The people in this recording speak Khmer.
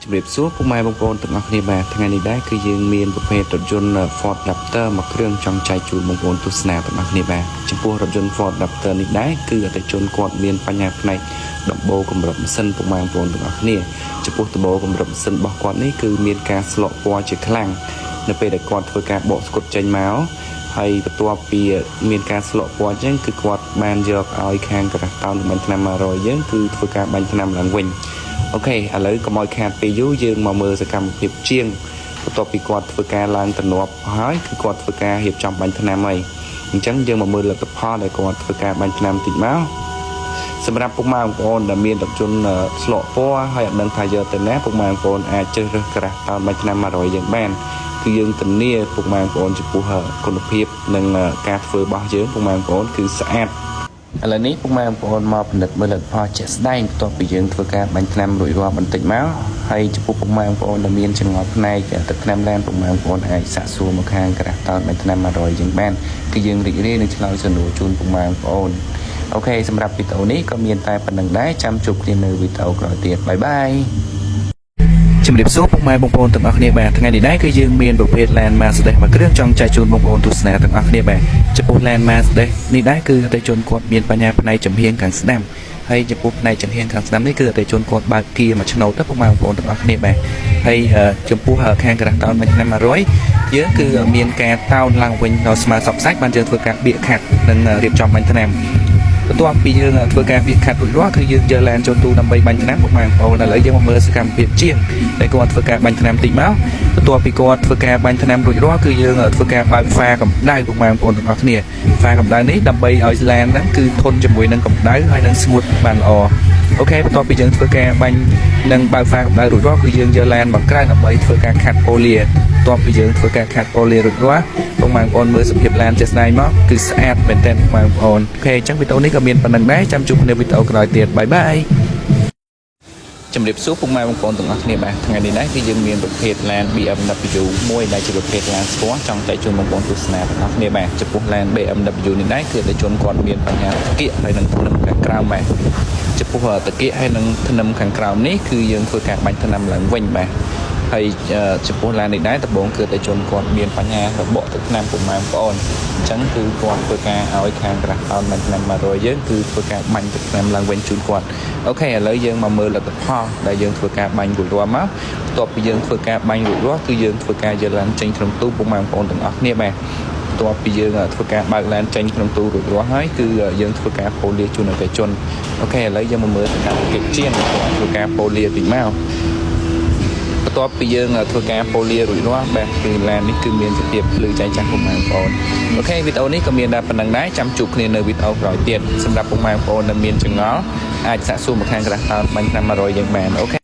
ជំរាបសួរពុកម៉ែបងប្អូនទាំងអស់គ្នាបាទថ្ងៃនេះដែរគឺយើងមានប្រភេទរថយន្ត Ford Raptor មួយគ្រឿងចង់ចែកជូនបងប្អូនទស្សនាទាំងអស់គ្នាបាទចំពោះរថយន្ត Ford Raptor នេះដែរគឺអតិថិជនគាត់មានបញ្ហាផ្នែកដំបូលកម្រិតម៉ាស៊ីនពុកម៉ែបងប្អូនទាំងអស់គ្នាចំពោះដំបូលកម្រិតម៉ាស៊ីនរបស់គាត់នេះគឺមានការស្លក់ពណ៌ជាខ្លាំងនៅពេលដែលគាត់ធ្វើការបកស្គុតចេញមកហើយបន្ទាប់ពីមានការស្លក់ពណ៌អញ្ចឹងគឺគាត់បានយកឲ្យខាងក្រាស់តោនបាញ់ថ្នាំ100យើងគឺធ្វើការបាញ់ថ្នាំឡើងវិញអូខេឥឡូវកុំឲ្យខាតពេលយូរយើងមកមើលសកម្មភាពជាងបន្ទាប់ពីគាត់ធ្វើការឡើងទំនាប់ហើយគឺគាត់ធ្វើការរៀបចំបាញ់ថ្នាំហើយអញ្ចឹងយើងមកមើលលទ្ធផលដែលគាត់ធ្វើការបាញ់ថ្នាំតិចមកសម្រាប់ពុកម៉ែបងប្អូនដែលមានរថយន្តស្លក់ពណ៌ហើយអត់ដឹងថាយកទៅណាពុកម៉ែបងប្អូនអាចជ្រើសរើសក្រាស់តោនបាញ់ថ្នាំ100យើងបានគឺយើងធានាពុកម៉ែបងប្អូនចំពោះគុណភាពនិងការធ្វើរបស់យើងពុកម៉ែបងប្អូនគឺស្អាតឥឡូវនេះពុកម៉ែបងប្អូនមកពិនិត្យមើលលទ្ធផលជាក់ស្ដែងបន្ទាប់ពីយើងធ្វើការបាញ់ថ្នាំរួចរាល់បន្តិចមកហើយចំពោះពុកម៉ែបងប្អូនដែលមានចង្អុលផ្នែកទឹកថ្នាំឡានពុកម៉ែបងប្អូនអាចសាកសួរមកខាងក្រាស់តោនបាញ់ថ្នាំ100យើងបានគឺយើងរីករាយនឹងឆ្លើយសំណួរជូនពុកម៉ែបងប្អូនអូខេសម្រាប់វីដេអូនេះក៏មានតែប៉ុណ្្នឹងដែរចាំជួបគ្នានៅវីដេអូក្រោយទៀតបាយបាយជំរាបសួរពុកម៉ែបងប្អូនទាំងអស់គ្នាបាទថ្ងៃនេះដែរគឺយើងមានប្រភេទ Land Mercedes មួយគ្រឿងចង់ចែកជូនបងប្អូនទស្សនាទាំងអស់គ្នាបាទចំពោះ Land Mercedes នេះដែរគឺអតិថិជនគាត់មានបញ្ហាផ្នែកចំហៀងខាងស្ដាំហើយចំពោះផ្នែកចំហៀងខាងស្ដាំនេះគឺអតិថិជនគាត់បើកគៀមួយឆ្នោតទៅពុកម៉ែបងប្អូនទាំងអស់គ្នាបាទហើយចំពោះខាងក្រាស់តោនបាញ់ថ្នាំ100យើងគឺមានការតោនឡើងវិញដល់ស្មើសពសាច់បានយើងធ្វើការបៀកខាត់និងរៀបចំបាញ់ថ្នាំបន្ទាប់ពីយើងធ្វើការបៀកខាត់រួចរាល់គឺយើងយកឡានចូលទូដើម្បីបាញ់ថ្នាំពុកម៉ែបងប្អូនឥឡូវយើងមកមើលសកម្មភាពជាងដែលគាត់ធ្វើការបាញ់ថ្នាំតិចមកបន្ទាប់ពីគាត់ធ្វើការបាញ់ថ្នាំរួចរាល់គឺយើងធ្វើការបើកហ្វាកម្ដៅពុកម៉ែបងប្អូនទាំងអស់គ្នាហ្វាកម្ដៅនេះដើម្បីឲ្យឡានហ្នឹងគឺធន់ជាមួយនឹងកម្ដៅហើយនឹងស្ងួតបានល្អអូខេបន្ទាប់ពីយើងធ្វើការបាញ់និងបើកហ្វាកម្ដៅរួចរាល់គឺយើងយកឡានមកក្រៅដើម្បីធ្វើការខាត់ប៉ូលីបន្ទាប់ពីយើងធ្វើការខាត់ប៉ូលីរួចរាល់ពុកម៉ែបងប្អូនមើលសភាពឡានជាក់ស្ដែងមកគឺស្អាតមែនទែនពុកម៉ែបងប្អូនអូខេអញ្ចឹងវីដេអូនេះក៏មានប៉ុណ្្នឹងដែរចាំជួបគ្នាវីដេអូក្រោយទៀតបាយបាយជំរាបសួរពុកម៉ែបងប្អូនទាំងអស់គ្នាបាទថ្ងៃនេះដែរគឺយើងមានប្រភេទឡាន BMW មួយដែលជាប្រភេទឡានស្គាល់ចង់តែជូនបងប្អូនទស្សនាទាំងអស់គ្នាបាទចំពោះឡាន BMW នេះដែរគឺតែជូនគាត់មានបញ្ហាតាគៀកហើយនឹងធ្នឹមខាងក្រោមបាទចំពោះតាគៀកហើយនឹងធ្នឹមខាងក្រោមនេះគឺយើងធ្វើការបាញ់ថ្នាំឡើងវិញបាទហើយចំពោះឡាននេះដែរដំបូងគឺតែជនគាត់មានបញ្ហារបក់ទឹកថ្នាំពុកម៉ែបងប្អូនអញ្ចឹងគឺគាត់ធ្វើការឲ្យខាងក្រាស់តោនបាញ់ថ្នាំ100យើងគឺធ្វើការបាញ់ទឹកថ្នាំឡើងវិញជូនគាត់អូខេឥឡូវយើងមកមើលលទ្ធផលដែលយើងធ្វើការបាញ់រួចរាល់មកបន្ទាប់ពីយើងធ្វើការបាញ់រួចរាល់គឺយើងធ្វើការយកឡានចេញក្នុងទូពុកម៉ែបងប្អូនទាំងអស់គ្នាបាទបន្ទាប់ពីយើងធ្វើការបើកឡានចេញក្នុងទូរួចរាល់ហើយគឺយើងធ្វើការប៉ូលីជូនអតិថិជនអូខេឥឡូវយើងមកមើលសកម្មភាពជាងធ្វើការប៉ូលីតិចមកបន្ទាប់ពីយើងធ្វើការប៉ូលីរួចរាល់បាទគឺឡាននេះគឺមានសភាពភ្លឺចែងចាំងពុកម៉ែបងប្អូនអូខេវីដេអូនេះក៏មានតែប៉ុណ្្នឹងដែរចាំជួបគ្នានៅវីដេអូក្រោយទៀតសម្រាប់ពុកម៉ែបងប្អូនដែលមានចង្អល់អាចសាកសួរមកខាងក្រាស់តោនបាញ់ថ្នាំ100យើងបានអូខេ